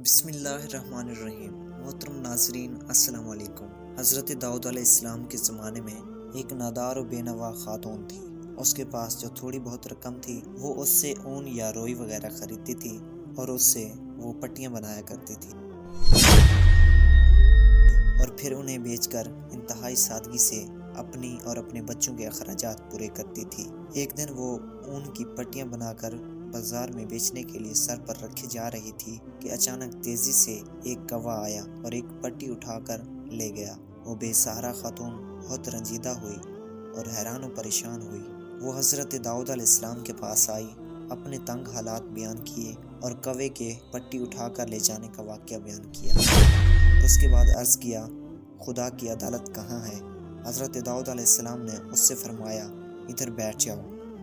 بسم اللہ الرحمن الرحیم۔ محترم ناظرین السلام علیکم۔ حضرت داؤد علیہ السلام کے زمانے میں ایک نادار و بے نوا خاتون تھی۔ اس کے پاس جو تھوڑی بہت رقم تھی وہ اس سے اون یا روئی وغیرہ خریدتی تھی اور اس سے وہ پٹیاں بنایا کرتی تھی اور پھر انہیں بیچ کر انتہائی سادگی سے اپنی اور اپنے بچوں کے اخراجات پورے کرتی تھی۔ ایک دن وہ اون کی پٹیاں بنا کر بازار میں بیچنے کے لیے سر پر رکھے جا رہی تھی کہ اچانک تیزی سے ایک کوا آیا اور ایک پٹی اٹھا کر لے گیا۔ وہ بے سہارا خاتون بہت رنجیدہ ہوئی اور حیران و پریشان ہوئی۔ وہ حضرت داؤد علیہ السلام کے پاس آئی، اپنے تنگ حالات بیان کیے اور کوے کے پٹی اٹھا کر لے جانے کا واقعہ بیان کیا۔ اس کے بعد عرض کیا، خدا کی عدالت کہاں ہے؟ حضرت داؤد علیہ السلام نے اس سے فرمایا، ادھر بیٹھ جاؤ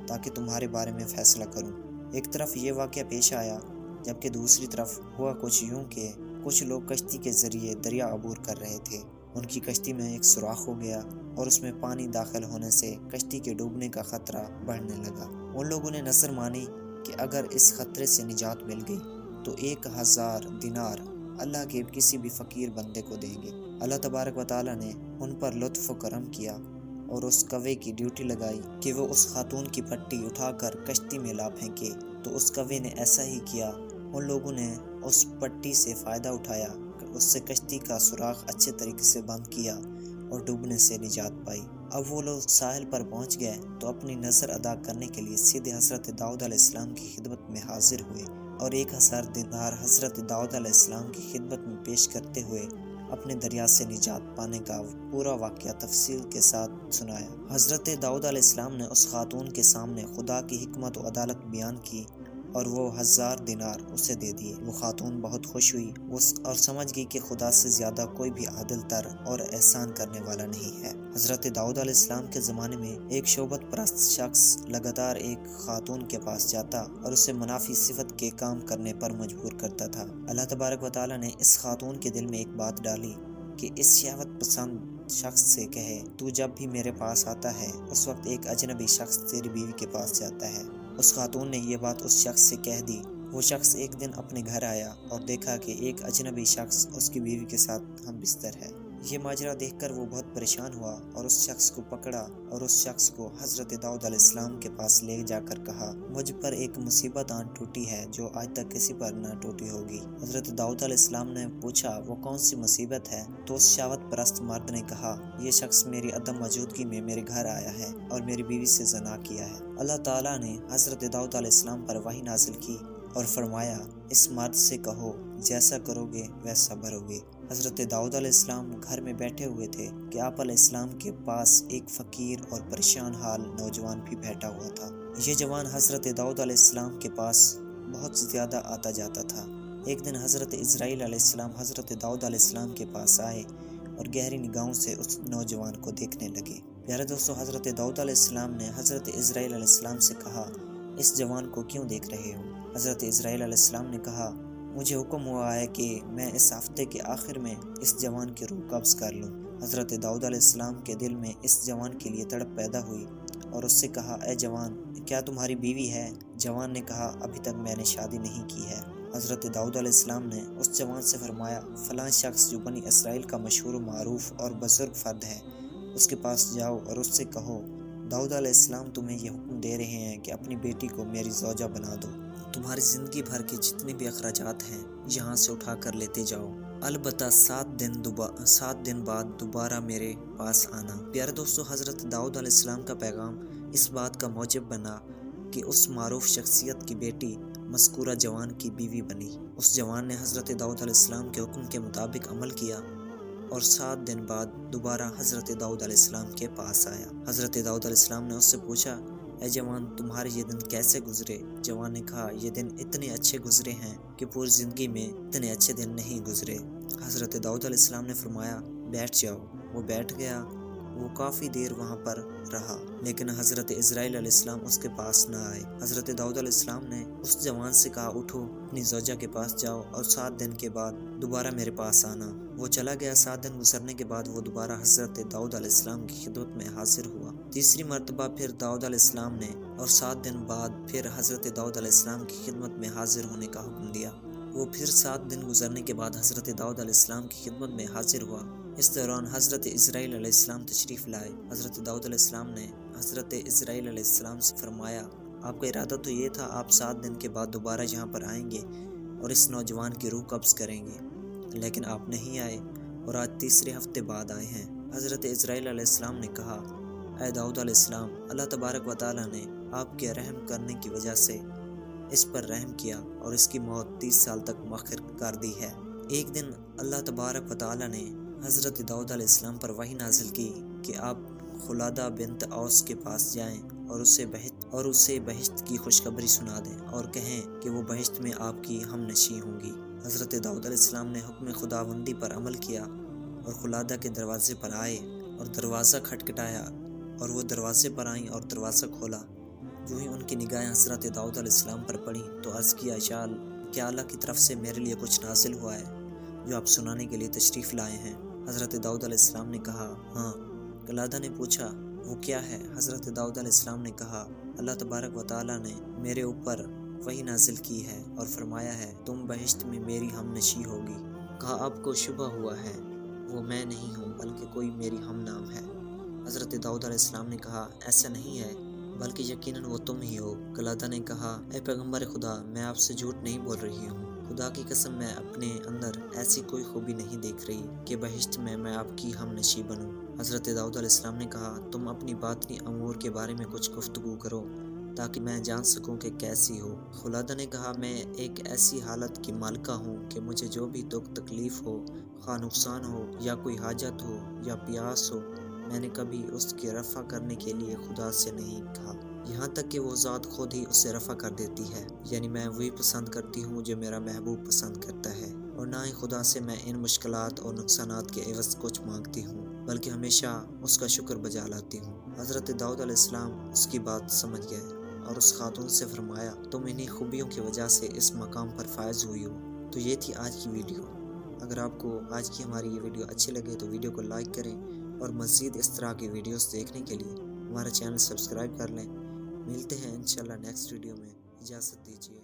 تاکہ تمہارے بارے میں فیصلہ کروں۔ ایک طرف یہ واقعہ پیش آیا، جبکہ دوسری طرف ہوا کچھ یوں کہ کچھ لوگ کشتی کے ذریعے دریا عبور کر رہے تھے۔ ان کی کشتی میں ایک سوراخ ہو گیا اور اس میں پانی داخل ہونے سے کشتی کے ڈوبنے کا خطرہ بڑھنے لگا۔ ان لوگوں نے نظر مانی کہ اگر اس خطرے سے نجات مل گئی تو 1000 دینار اللہ کے کسی بھی فقیر بندے کو دیں گے۔ اللہ تبارک و تعالیٰ نے ان پر لطف و کرم کیا اور اس کوے کی ڈیوٹی لگائی کہ وہ اس خاتون کی پٹی اٹھا کر کشتی میں لا پھینکے، تو اس کوے نے ایسا ہی کیا۔ ان لوگوں نے اس پٹی سے فائدہ اٹھایا، اس سے کشتی کا سوراخ اچھے طریقے سے بند کیا اور ڈوبنے سے نجات پائی۔ اب وہ لوگ ساحل پر پہنچ گئے تو اپنی نظر ادا کرنے کے لیے سیدھے حضرت داؤد علیہ السلام کی خدمت میں حاضر ہوئے اور 1000 دینار حضرت داؤد علیہ السلام کی خدمت میں پیش کرتے ہوئے اپنے دریا سے نجات پانے کا پورا واقعہ تفصیل کے ساتھ سنایا۔ حضرت داؤد علیہ السلام نے اس خاتون کے سامنے خدا کی حکمت و عدالت بیان کی اور وہ 1000 دینار اسے دے دیے۔ وہ خاتون بہت خوش ہوئی اور سمجھ گئی کہ خدا سے زیادہ کوئی بھی عادل تر اور احسان کرنے والا نہیں ہے۔ حضرت داؤد علیہ السلام کے زمانے میں ایک شہوت پرست شخص لگاتار ایک خاتون کے پاس جاتا اور اسے منافی صفت کے کام کرنے پر مجبور کرتا تھا۔ اللہ تبارک و تعالیٰ نے اس خاتون کے دل میں ایک بات ڈالی کہ اس شہوت پسند شخص سے کہے، تو جب بھی میرے پاس آتا ہے اس وقت ایک اجنبی شخص تیری بیوی کے پاس جاتا ہے۔ اس خاتون نے یہ بات اس شخص سے کہہ دی۔ وہ شخص ایک دن اپنے گھر آیا اور دیکھا کہ ایک اجنبی شخص اس کی بیوی کے ساتھ ہم بستر ہے۔ یہ ماجرا دیکھ کر وہ بہت پریشان ہوا اور اس شخص کو پکڑا اور اس شخص کو حضرت داؤد علیہ السلام کے پاس لے جا کر کہا، مجھ پر ایک مصیبت آن ٹوٹی ہے جو آج تک کسی پر نہ ٹوٹی ہوگی۔ حضرت داؤد علیہ السلام نے پوچھا، وہ کون سی مصیبت ہے؟ تو اس شہوت پرست مرد نے کہا، یہ شخص میری عدم موجودگی میں میرے گھر آیا ہے اور میری بیوی سے زنا کیا ہے۔ اللہ تعالیٰ نے حضرت داؤد علیہ السلام پر وحی نازل کی اور فرمایا، اس مرد سے کہو جیسا کرو گے ویسا بھرو گے۔ حضرت داؤد علیہ السلام گھر میں بیٹھے ہوئے تھے کہ آپ علیہ السلام کے پاس ایک فقیر اور پریشان حال نوجوان بھی بیٹھا ہوا تھا۔ یہ جوان حضرت داؤد علیہ السلام کے پاس بہت زیادہ آتا جاتا تھا۔ ایک دن حضرت اسرائیل علیہ السلام حضرت داؤد علیہ السلام کے پاس آئے اور گہری نگاہوں سے اس نوجوان کو دیکھنے لگے۔ پیارے دوستو، حضرت داؤد علیہ السلام نے حضرت اسرائیل علیہ السلام سے کہا، اس جوان کو کیوں دیکھ رہے ہو؟ حضرت اسرائیل علیہ السلام نے کہا، مجھے حکم ہوا ہے کہ میں اس ہفتے کے آخر میں اس جوان کی روح قبض کر لوں۔ حضرت داؤد علیہ السلام کے دل میں اس جوان کے لیے تڑپ پیدا ہوئی اور اس سے کہا، اے جوان، کیا تمہاری بیوی ہے؟ جوان نے کہا، ابھی تک میں نے شادی نہیں کی ہے۔ حضرت داؤد علیہ السلام نے اس جوان سے فرمایا، فلاں شخص جو بنی اسرائیل کا مشہور و معروف اور بزرگ فرد ہے، اس کے پاس جاؤ اور اس سے کہو، داؤد علیہ السلام تمہیں یہ حکم دے رہے ہیں کہ اپنی بیٹی کو میری زوجہ بنا دو۔ تمہاری زندگی بھر کے جتنے بھی اخراجات ہیں یہاں سے اٹھا کر لیتے جاؤ، البتہ 7 دن بعد دوبارہ میرے پاس آنا۔ پیارے دوستو، حضرت داؤد علیہ السلام کا پیغام اس بات کا موجب بنا کہ اس معروف شخصیت کی بیٹی مذکورہ جوان کی بیوی بنی۔ اس جوان نے حضرت داؤد علیہ السلام کے حکم کے مطابق عمل کیا اور 7 دن بعد دوبارہ حضرت داؤد علیہ السلام کے پاس آیا۔ حضرت داؤد علیہ السلام نے اس سے پوچھا، اے جوان، تمہارے یہ دن کیسے گزرے؟ جوان نے کہا، یہ دن اتنے اچھے گزرے ہیں کہ پوری زندگی میں اتنے اچھے دن نہیں گزرے۔ حضرت داؤد علیہ السلام نے فرمایا، بیٹھ جاؤ۔ وہ بیٹھ گیا۔ وہ کافی دیر وہاں پر رہا لیکن حضرت اسرائیل علیہ السلام اس کے پاس نہ آئے۔ حضرت داؤد علیہ السلام نے اس جوان سے کہا، اٹھو، اپنی زوجہ کے پاس جاؤ اور 7 دن کے بعد دوبارہ میرے پاس آنا۔ وہ چلا گیا۔ 7 دن گزرنے کے بعد وہ دوبارہ حضرت داؤد علیہ السلام کی خدمت میں حاضر ہوا۔ تیسری مرتبہ پھر داؤد علیہ السلام نے اور 7 دن بعد پھر حضرت داؤد علیہ السلام کی خدمت میں حاضر ہونے کا حکم دیا۔ وہ پھر 7 دن گزرنے کے بعد حضرت داؤد علیہ السلام کی خدمت میں حاضر ہوا۔ اس دوران حضرت اسرائیل علیہ السلام تشریف لائے۔ حضرت داؤد علیہ السلام نے حضرت اسرائیل علیہ السلام سے فرمایا، آپ کا ارادہ تو یہ تھا آپ 7 دن کے بعد دوبارہ یہاں پر آئیں گے اور اس نوجوان کی روح قبض کریں گے، لیکن آپ نہیں آئے اور آج تیسرے ہفتے بعد آئے ہیں۔ حضرت اسرائیل علیہ السلام نے کہا، اے داؤد علیہ السلام، اللہ تبارک و تعالیٰ نے آپ کے رحم کرنے کی وجہ سے اس پر رحم کیا اور اس کی موت 30 سال تک مؤخر کر دی ہے۔ ایک دن اللہ تبارک و تعالیٰ نے حضرت داؤد علیہ السلام پر وحی نازل کی کہ آپ خلادہ بنت اوس کے پاس جائیں اور اسے بہشت کی خوشخبری سنا دیں اور کہیں کہ وہ بہشت میں آپ کی ہم نشیں ہوں گی۔ حضرت داؤد علیہ السلام نے حکم خداوندی پر عمل کیا اور خلادہ کے دروازے پر آئے اور دروازہ کھٹکھٹایا اور وہ دروازے پر آئیں اور دروازہ کھولا۔ جو ہی ان کی نگاہیں حضرت داؤد علیہ السلام پر پڑیں تو عرض کیا، کیا اللہ کی طرف سے میرے لیے کچھ نازل ہوا ہے جو آپ سنانے کے لیے تشریف لائے ہیں؟ حضرت داؤد علیہ السلام نے کہا، ہاں۔ خلادہ نے پوچھا، وہ کیا ہے؟ حضرت داؤد علیہ السلام نے کہا، اللہ تبارک و تعالیٰ نے میرے اوپر وحی نازل کی ہے اور فرمایا ہے تم بہشت میں میری ہم نشیں ہوگی۔ کہا، آپ کو شبہ ہوا ہے، وہ میں نہیں ہوں بلکہ کوئی میری ہم نام ہے۔ حضرت داؤد علیہ السلام نے کہا، ایسا نہیں ہے بلکہ یقیناً وہ تم ہی ہو۔ خلادہ نے کہا، اے پیغمبر خدا، میں آپ سے جھوٹ نہیں بول رہی ہوں، خدا کی قسم میں اپنے اندر ایسی کوئی خوبی نہیں دیکھ رہی کہ بہشت میں آپ کی ہم نشیں بنوں۔ حضرت داؤد علیہ السلام نے کہا، تم اپنی باطنی امور کے بارے میں کچھ گفتگو کرو تاکہ میں جان سکوں کہ کیسی ہو۔ خلادہ نے کہا، میں ایک ایسی حالت کی مالکہ ہوں کہ مجھے جو بھی دکھ تکلیف ہو، خواہ نقصان ہو یا کوئی حاجت ہو یا پیاس ہو، میں نے کبھی اس کے رفع کرنے کے لیے خدا سے نہیں کہا، یہاں تک کہ وہ ذات خود ہی اسے رفع کر دیتی ہے۔ یعنی میں وہی پسند کرتی ہوں جو میرا محبوب پسند کرتا ہے، اور نہ ہی خدا سے میں ان مشکلات اور نقصانات کے عوض کچھ مانگتی ہوں بلکہ ہمیشہ اس کا شکر بجا لاتی ہوں۔ حضرت داؤد علیہ السلام اس کی بات سمجھ گئے اور اس خاتون سے فرمایا، تم انہی خوبیوں کی وجہ سے اس مقام پر فائز ہوئی ہو۔ تو یہ تھی آج کی ویڈیو۔ اگر آپ کو آج کی ہماری یہ ویڈیو اچھی لگے تو ویڈیو کو لائک کریں اور مزید اس طرح کی ویڈیوز دیکھنے کے لیے ہمارا چینل سبسکرائب کر لیں۔ ملتے ہیں انشاءاللہ نیکسٹ ویڈیو میں، اجازت دیجیے۔